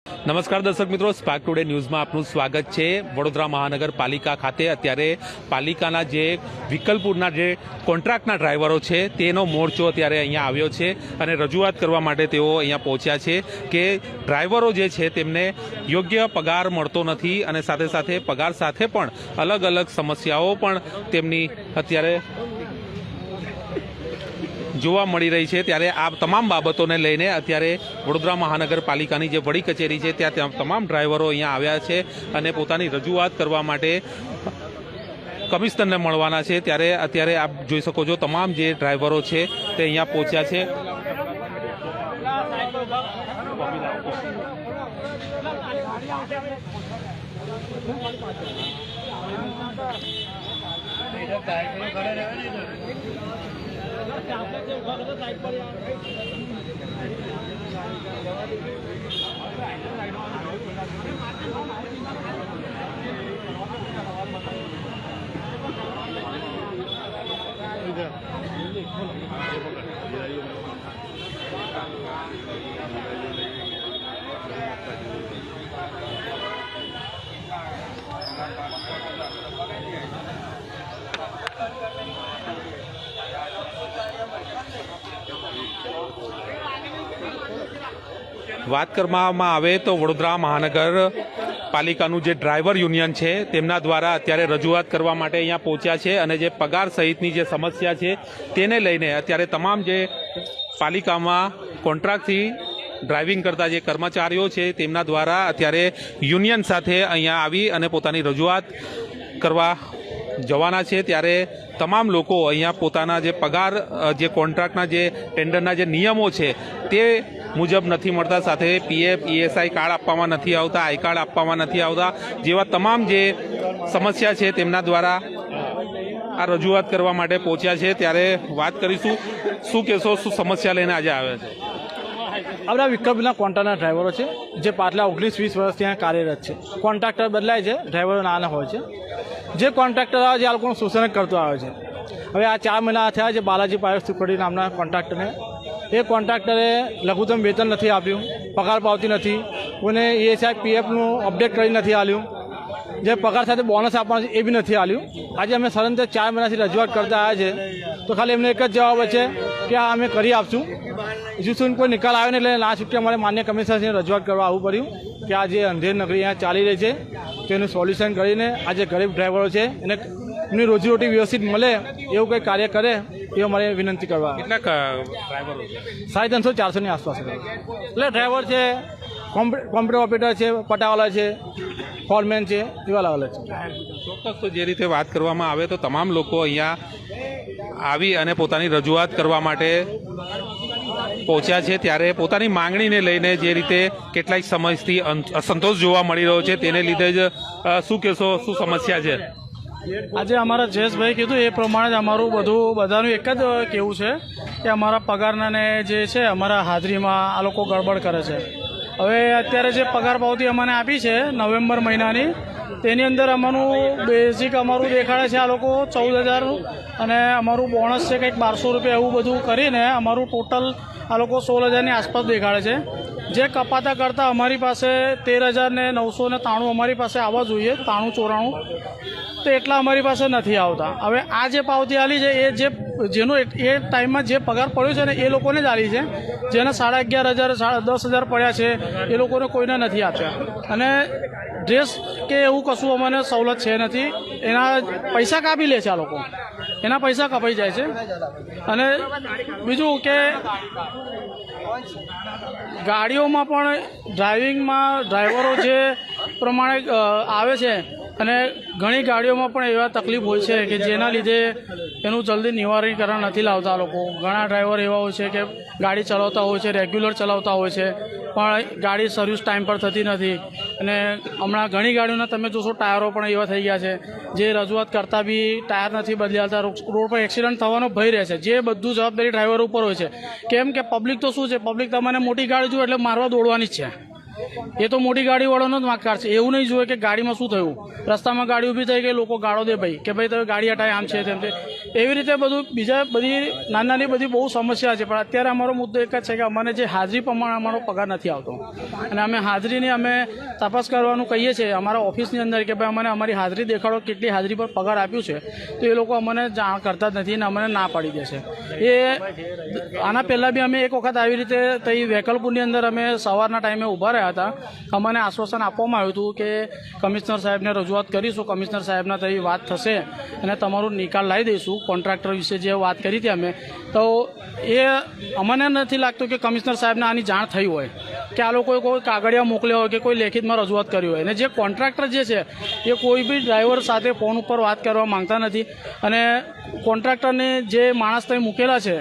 નમસ્કાર દર્શક મિત્રો, સ્પાર્ક ટુડે ન્યૂઝમાં આપનું સ્વાગત છે। વડોદરા મહાનગરપાલિકા ખાતે અત્યારે પાલિકાના જે વિકલપુરના જે કોન્ટ્રાક્ટના ડ્રાઈવરો છે તેનો મોરચો અત્યારે અહીંયા આવ્યો છે અને રજૂઆત કરવા માટે તેઓ અહીંયા પહોંચ્યા છે કે ડ્રાઈવરો જે છે તેમને યોગ્ય પગાર મળતો નથી અને સાથે સાથે પગાર સાથે પણ અલગ અલગ સમસ્યાઓ પણ તેમની અત્યારે જોવા મળી રહી છે। ત્યારે આ તમામ બાબતોને લઈને અત્યારે વડોદરા મહાનગરપાલિકાની જે વડી કચેરી છે ત્યાં તમામ ડ્રાઈવરો અહીંયા આવ્યા છે અને પોતાની રજૂઆત કરવા માટે કમિશનરને મળવાના છે। ત્યારે અત્યારે આપ જોઈ શકો છો તમામ જે ડ્રાઈવરો છે તે અહીંયા પહોંચ્યા છે। વાત કરવામાં આવે તો વડોદરા મહાનગરપાલિકાનું જે ડ્રાઈવર યુનિયન છે તેમના દ્વારા અત્યારે રજૂઆત કરવા માટે અહીંયા પહોંચ્યા છે અને જે પગાર સહિતની જે સમસ્યા છે તેને લઈને અત્યારે તમામ જે પાલિકામાં કોન્ટ્રાક્ટથી ડ્રાઇવિંગ કરતા જે કર્મચારીઓ છે તેમના દ્વારા અત્યારે યુનિયન સાથે અહીંયા આવી અને પોતાની રજૂઆત કરવા જવાના છે। ત્યારે તમામ લોકો અહીંયા પોતાના જે પગાર જે કોન્ટ્રાક્ટના જે ટેન્ડરના જે નિયમો છે તે મુજબ નથી મળતા, સાથે પીએફ ઈએસઆઈ કાર્ડ આપવામાં નથી આવતા, આઈ કાર્ડ આપવામાં નથી આવતા જેવા તમામ જે સમસ્યા છે તેમના દ્વારા આ રજૂઆત કરવા માટે પહોંચ્યા છે। ત્યારે વાત કરીશું, શું કહેશો, શું સમસ્યા લઈને આજે આવ્યા છે? આપણા વિકલ્પના કોન્ટ્રાક્ટના ડ્રાઈવરો છે જે પાછલા 19-20 વર્ષથી ત્યાં કાર્યરત છે। કોન્ટ્રાક્ટર બદલાય છે, ડ્રાઈવરો નાના હોય છે। જે કોન્ટ્રાક્ટર આવે છે આ લોકોનું શોષણ કરતો આવે છે। હવે આ 4 મહિના થયા છે બાલાજી પાયર સિક્યુરિટી નામના કોન્ટ્રાક્ટરને। એ કોન્ટ્રાક્ટરે લઘુત્તમ વેતન નથી આપ્યું, પગાર પાવતી નથી, કોઈને ઈએસઆઈ પીએફનું અપડેટ કરી નથી આપ્યું, જે પગાર સાથે બોનસ આપવાનું છે એ બી નથી આપ્યું। આજે અમે સદંતર 4 મહિનાથી રજૂઆત કરતા આવ્યા છે તો ખાલી એમને એક જ જવાબ છે કે આ અમે કરી આપશું। હજુ સુધી કોઈ નિકાલ આવ્યો ને એટલે લાસ્ટ છૂટકે અમારે માન્ય કમિશનરને રજૂઆત કરવા આવવું પડ્યું કે આ જે અંધેર નગરી અહીંયા ચાલી રહી છે તેનું સોલ્યુશન કરીને આ જે ગરીબ ડ્રાઈવરો છે એને એમની રોજીરોટી વ્યવસ્થિત મળે એવું કંઈ કાર્ય કરે એ અમારે વિનંતી કરવા। કેટલાક ડ્રાઈવરો છે? 350-400ની આસપાસ। એટલે ડ્રાઈવર છે, કોમ્પ્યુટર ઓપરેટર છે, પટાવાલા છે, ફોરમેન છે, એવા અલગ અલગ છે। ચોક્કસ, તો જે રીતે વાત કરવામાં આવે તો તમામ લોકો અહીંયા આવી અને પોતાની રજૂઆત કરવા માટે પહોંચ્યા છે। ત્યારે પોતાની માંગણીને લઈને જે રીતે કેટલાક સમયથી અસંતોષ જોવા મળી રહ્યો છે તેને લીધે જ શું કહેશો, શું સમસ્યા છે? આજે અમારા જયેશભાઈ કીધું એ પ્રમાણે જ અમારું બધાનું એક જ કહેવું છે કે અમારા પગારનાને જે છે અમારા હાજરીમાં આ લોકો ગડબડ કરે છે। હવે અત્યારે જે પગાર પાવતી અમને આપી છે નવેમ્બર મહિનાની, તેની અંદર અમારું બેઝિક અમારું દેખાડે છે આ લોકો 14,000 અને અમારું બોનસ છે કંઈક 1200 રૂપિયા એવું બધું કરીને અમારું ટોટલ આ લોકો 16,000ની આસપાસ દેખાડે છે। જે કપાતા કરતાં અમારી પાસે 13,993 અમારી પાસે આવવા જોઈએ, 93-94, તો એટલા અમારી પાસે નથી આવતા। હવે આ જે પાવતી આલી છે એ જેનો એ ટાઈમમાં જે પગાર પડ્યો છે ને એ લોકોને જ આલી છે, જેને 11,500 10,000 પડ્યા છે એ લોકોને કોઈને નથી આપ્યા। અને ડ્રેસ કે એવું કશું અમને સવલત છે નથી, એના પૈસા કાપી લે છે આ લોકો, એના પૈસા કપાઈ જાય છે। અને બીજું કે ગાડીઓમાં પણ ડ્રાઇવિંગમાં ડ્રાઈવરો જે પ્રમાણે આવે છે અને ઘણી ગાડીઓમાં પણ એવા તકલીફ હોય છે કે જેના લીધે એનું જલ્દી નિવારીકરણ નથી લાવતા લોકો। ઘણા ડ્રાઈવર એવા હોય છે કે ગાડી ચલાવતા હોય છે, રેગ્યુલર ચલાવતા હોય છે, પણ ગાડી સર્વિસ ટાઈમ પર થતી નથી। અને હમણાં ઘણી ગાડીઓના તમે જોશો ટાયરો પણ એવા થઈ ગયા છે જે રજૂઆત કરતાં બી ટાયર નથી બદલાતા, રોડ પર એક્સિડન્ટ થવાનો ભય રહે છે, જે બધું જવાબદારી ડ્રાઈવર ઉપર હોય છે। કેમ કે પબ્લિક તો શું છે, પબ્લિક તમને મોટી ગાડી જુએ એટલે મારવા દોડવાની જ છે। એ તો મોટી ગાડીવાળાનો જ વાંકાર છે. એવું નહીં જોઈએ કે ગાડીમાં શું થયું, રસ્તામાં ગાડી ઊભી થઈ ગઈ, લોકો ગાળો દે ભાઈ કે ભાઈ તમે ગાડી હટાય, આમ છે તેમ છે. એવી રીતે બધું બધી નાની બધી બહુ સમસ્યા છે. પણ અત્યારે અમારો મુદ્દો એક જ છે કે અમને જે હાજરી પ્રમાણે અમારો પગાર નથી આવતો, અને અમે હાજરીની અમે તપાસ કરવાનું કહીએ છીએ અમારા ઓફિસની અંદર કે ભાઈ અમને અમારી હાજરી દેખાડો, કેટલી હાજરી પર પગાર આપ્યું છે. તો એ લોકો અમને જાણ કરતા જ નથી અને અમને ના પાડી દે છે. એ આના પહેલાં બી અમે એક વખત આવી રીતે તઈ વેકલપુરની અંદર અમે સવારના ટાઈમે ઊભા રહ્યા હતા. અમને આશ્વાસન આપવામાં આવ્યું હતું કે કમિશનર સાહેબને રજૂઆત કરીશું, કમિશનર સાહેબના તઈ વાત થશે અને તમારું નિકાલ લાવી દઈશું. કોન્ટ્રાક્ટર વિશે જે વાત કરી હતી અમે, તો એ અમને નથી લાગતું કે કમિશનર સાહેબને આની જાણ થઈ હોય કે આ લોકોએ કોઈ કાગળિયા મોકલ્યા હોય કે કોઈ લેખિતમાં રજૂઆત કરી હોય. અને જે કોન્ટ્રાક્ટર જે છે એ કોઈ બી ડ્રાઈવર સાથે ફોન ઉપર વાત કરવા માંગતા નથી, અને કોન્ટ્રાક્ટરને જે માણસ ત્યાં મૂકેલા છે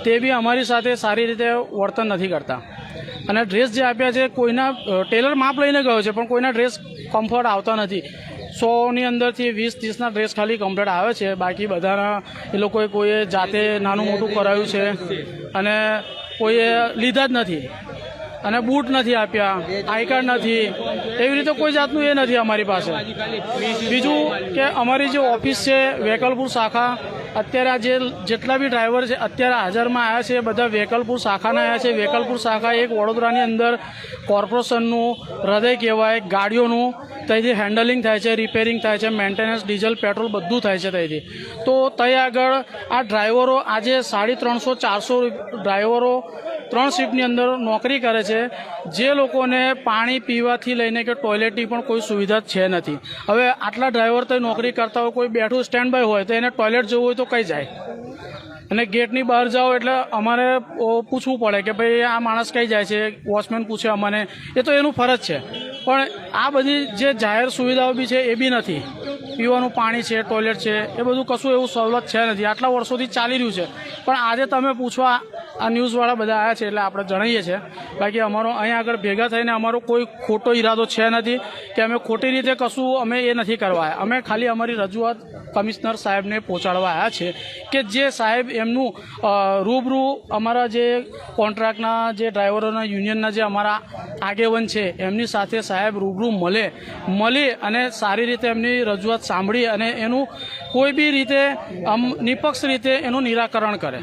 તે બી અમારી સાથે સારી રીતે વર્તન નથી કરતા. અને ડ્રેસ જે આપ્યા છે, કોઈના ટેલર માપ લઈને ગયો છે પણ કોઈના ડ્રેસ કમ્ફર્ટ આવતા નથી. 100ની અંદરથી 20-30ના ડ્રેસ ખાલી કમ્પ્લીટ આવે છે, બાકી બધાના એ લોકોએ કોઈએ જાતે નાનું મોટું કરાવ્યું છે અને કોઈએ લીધા જ નથી, અને બૂટ નથી આપ્યા, આઈ કાર્ડ નથી, એવી રીતે કોઈ જાતનું એ નથી અમારી પાસે. બીજું કે અમારી જે ઓફિસ છે વેકલપુર શાખા, અત્યારે આ જેટલા બી ડ્રાઈવર છે અત્યારે હાજરમાં આવ્યા છે, બધા વેકલપુર શાખાના આવ્યા છે. વેકલપુર શાખા એક વડોદરાની અંદર કોર્પોરેશનનું હૃદય કહેવાય. ગાડીઓનું ત્યાંથી હેન્ડલિંગ થાય છે, રિપેરિંગ થાય છે, મેન્ટેનન્સ, ડીઝલ, પેટ્રોલ બધું થાય છે ત્યાંથી. તો ત્યાં આગળ આ ડ્રાઈવરો આજે 350-400 ડ્રાઈવરો 3 શિફ્ટની અંદર નોકરી કરે છે. જે લોકોને પાણી પીવાથી લઈને કે ટોયલેટની પણ કોઈ સુવિધા છે નથી. હવે આટલા ડ્રાઈવર તો નોકરી કરતા હોય, કોઈ બેઠું સ્ટેન્ડ બાય હોય તો એને ટોયલેટ જવું હોય તો કઈ જાય, અને ગેટની બહાર જાઓ એટલે અમારે પૂછવું પડે કે ભાઈ આ માણસ કઈ જાય છે, વોચમેન પૂછે અમને, એ તો એનું ફરજ છે. પણ આ બધી જે જાહેર સુવિધાઓ બી છે એ બી નથી. પીવાનું પાણી છે, ટોયલેટ છે, એ બધું કશું એવું સવલત છે નથી. આટલા વર્ષોથી ચાલી રહ્યું છે. પણ આજે તમે પૂછવા આ ન્યૂઝવાળા બધા આવ્યા છે એટલે આપણે જણાવીએ છીએ. બાકી અમારો અહીંયા આગળ ભેગા થઈને અમારો કોઈ ખોટો ઈરાદો છે નથી કે અમે ખોટી રીતે કશું અમે એ નથી કરવા આવ્યા. અમે ખાલી અમારી રજૂઆત કમિશનર સાહેબને પહોંચાડવા આવ્યા છે કે જે સાહેબ એમનું રૂબરૂ અમારા જે કોન્ટ્રાક્ટના જે ડ્રાઈવરોના યુનિયનના જે અમારા આગેવાન છે એમની સાથે સાહેબ રૂબરૂ મળી અને સારી રીતે એમની રજૂઆત સાંભળી અને એનું કોઈ બી રીતે નિપક્ષ રીતે એનું નિરાકરણ કરે.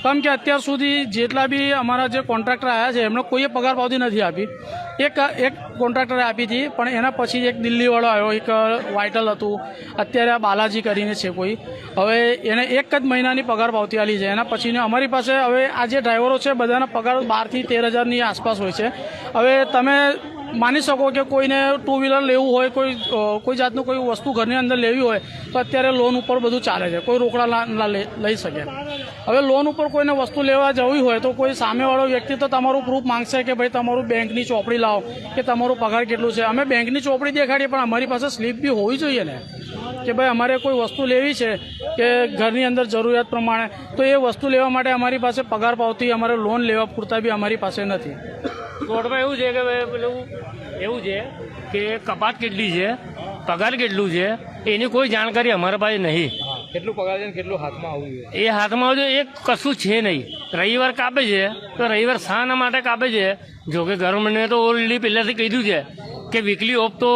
કેમ કે અત્યાર સુધી જેટલા બી અમારા જે કોન્ટ્રાક્ટર આવ્યા છે એમને કોઈએ પગાર પાવતી નથી આપી. એક કોન્ટ્રાક્ટરે આપી હતી, પણ એના પછી એક દિલ્હીવાળો આવ્યો, એક વાઇટલ હતું, અત્યારે આ બાલાજી કરીને છે કોઈ, હવે એને 1 જ મહિનાની પગાર પાવતી આલી છે. એના પછીને અમારી પાસે હવે આ જે ડ્રાઈવરો છે બધાના પગાર 12,000 થી 13,000ની આસપાસ હોય છે. હવે તમે માની શકો કે કોઈને 2 વ્હીલર લેવું હોય, કોઈ જાતનું કોઈ વસ્તુ ઘરની અંદર લેવી હોય તો અત્યારે લોન ઉપર બધું ચાલે છે, કોઈ રોકડા ના લઈ શકે. હવે લોન ઉપર કોઈને વસ્તુ લેવા જવી હોય તો કોઈ સામેવાળો વ્યક્તિ તો તમારું પ્રૂફ માંગશે કે ભાઈ તમારું બેંકની ચોપડી લાવો કે તમારું પગાર કેટલું છે. અમે બેંકની ચોપડી દેખાડીએ પણ અમારી પાસે સ્લીપ બી હોવી જોઈએ ને કે ભાઈ અમારે કોઈ વસ્તુ લેવી છે કે ઘરની અંદર જરૂરિયાત પ્રમાણે, તો એ વસ્તુ લેવા માટે અમારી પાસે પગાર પાવતી, અમારે લોન લેવા પૂરતા બી અમારી પાસે નથી. કોર્ટમાં એવું છે કે પેલું એવું છે કે કપાત કેટલી છે, પગાર કેટલું છે એની કોઈ જાણકારી અમારા પાસે નહીં. કેટલું પગાર છે ને કેટલું હાથમાં આવવું જોઈએ એ હાથમાં આવજો એ કશું છે નહીં. રવિવાર કાપે છે તો રવિવાર શાના માટે કાપે છે? જો કે ગવર્મેન્ટે તો ઓલરેડી પહેલાંથી કીધું છે કે વીકલી ઓફ તો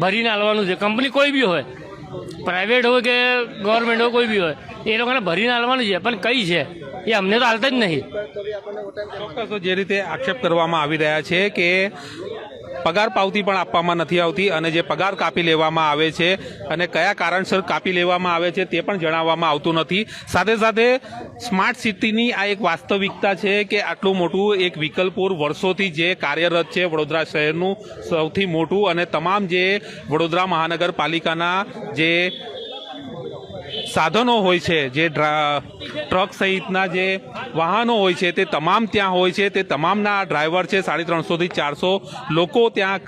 ભરીને આલવાનું છે. કંપની કોઈ બી હોય, પ્રાઇવેટ હોય કે ગવર્મેન્ટ હોય, કોઈ બી હોય, એ લોકોને ભરીને આલવાનું છે. પણ કઈ છે એ અમને તો હાલતા જ નહીં. ચોક્કસ જે રીતે આક્ષેપ કરવામાં આવી રહ્યા છે કે પગાર પાવતી પણ આપવામાં નથી આવતી અને જે પગાર કાપી લેવામાં આવે છે અને કયા કારણસર કાપી લેવામાં આવે છે તે પણ જણાવવામાં આવતું નથી. સાથે સાથે સ્માર્ટ સિટીની આ એક વાસ્તવિકતા છે કે આટલું મોટું એક વિકલપુર વર્ષોથી જે કાર્યરત છે, વડોદરા શહેરનું સૌથી મોટું, અને તમામ જે વડોદરા મહાનગરપાલિકાના જે સાધનો હોય છે, જે ટ્રક સહિતના જે વાહનો હોય છે તે તમામ ત્યાં હોય છે. તે તમામના ડ્રાઈવર છે, 350 થી 400 લોકો ત્યાં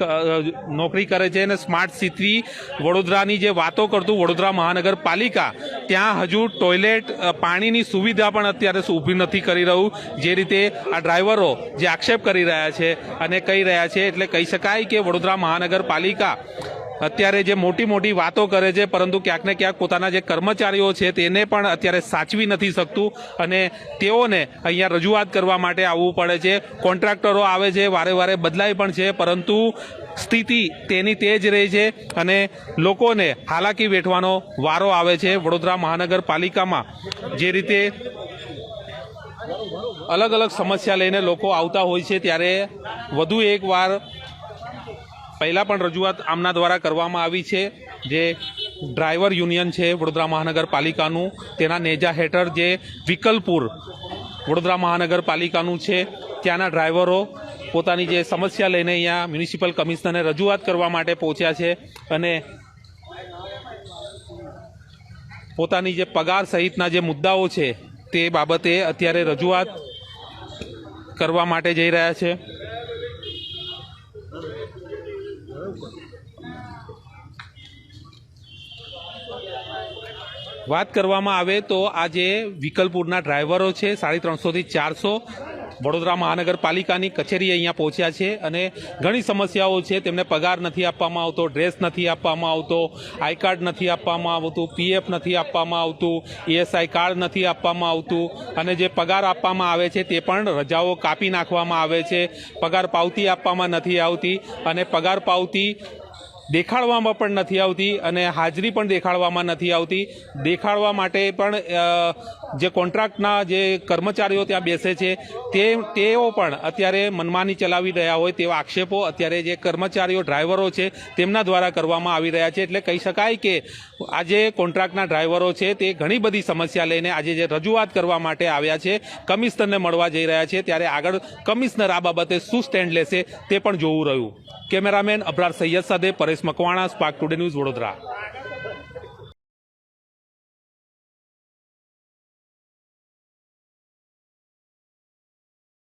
નોકરી કરે છે. અને સ્માર્ટ સિટી વડોદરાની જે વાતો કરતું વડોદરા મહાનગરપાલિકા ત્યાં હજુ ટોયલેટ, પાણીની સુવિધા પણ અત્યારે ઊભી નથી કરી રહ્યું. જે રીતે આ ડ્રાઈવરો જે આક્ષેપ કરી રહ્યા છે અને કહી રહ્યા છે, એટલે કહી શકાય કે વડોદરા મહાનગરપાલિકા અત્યારે જે મોટી મોટી વાતો કરે છે, પરંતુ ક્યાંક ને ક્યાંક પોતાના જે કર્મચારીઓ છે તેને પણ અત્યારે સાચવી નથી શકતું અને તેઓને અહીંયા રજૂઆત કરવા માટે આવવું પડે છે. કોન્ટ્રાક્ટરો આવે છે, વારે વારે બદલાય પણ છે, પરંતુ સ્થિતિ તેની તે જ રહી છે અને લોકોને હાલાકી વેઠવાનો વારો આવે છે. વડોદરા મહાનગરપાલિકામાં જે રીતે અલગ અલગ સમસ્યા લઈને લોકો આવતા હોય છે, ત્યારે વધુ એકવાર પહેલાં પણ રજૂઆત આમના દ્વારા કરવામાં આવી છે. જે ડ્રાઈવર યુનિયન છે વડોદરા મહાનગરપાલિકાનું, તેના નેજા હેઠળ જે વિકલપુર વડોદરા મહાનગરપાલિકાનું છે, ત્યાંના ડ્રાઈવરો પોતાની જે સમસ્યા લઈને અહીંયા મ્યુનિસિપલ કમિશનરને રજૂઆત કરવા માટે પહોંચ્યા છે અને પોતાની જે પગાર સહિતના જે મુદ્દાઓ છે તે બાબતે અત્યારે રજૂઆત કરવા માટે જઈ રહ્યા છે. વાત કરવામાં આવે તો આ જે વિકલપુરના ડ્રાઈવરો છે 350 થી 400 વડોદરા મહાનગરપાલિકાની કચેરી અહીંયા પહોંચ્યા છે અને ઘણી સમસ્યાઓ છે. તેમને પગાર નથી આપવામાં આવતો, ડ્રેસ નથી આપવામાં આવતો, આઈ કાર્ડ નથી આપવામાં આવતું, પીએફ નથી આપવામાં આવતું, ESI કાર્ડ નથી આપવામાં આવતું અને જે પગાર આપવામાં આવે છે તે પણ રજાઓ કાપી નાખવામાં આવે છે. પગાર પાવતી આપવામાં નથી આવતી અને પગાર પાવતી દેખાડવામાં પણ નથી આવતી અને હાજરી પણ દેખાડવામાં નથી આવતી. દેખાડવા માટે પણ જે કોન્ટ્રાક્ટના જે કર્મચારીઓ ત્યાં બેસે છે તેઓ પણ અત્યારે મનમાની ચલાવી રહ્યા હોય તેવા આક્ષેપો અત્યારે જે કર્મચારીઓ ડ્રાઈવરો છે તેમના દ્વારા કરવામાં આવી રહ્યા છે. એટલે કહી શકાય કે આજે કોન્ટ્રાક્ટના ડ્રાઈવરો છે તે ઘણી બધી સમસ્યા લઈને આજે જે રજૂઆત કરવા માટે આવ્યા છે, કમિશનરને મળવા જઈ રહ્યા છે, ત્યારે આગળ કમિશનર આ બાબતે શું સ્ટેન્ડ લેશે તે પણ જોવું રહ્યું. કેમેરામેન અબરાર સૈયદ સાથે Paresh Makwana, spark today news, Vadodara.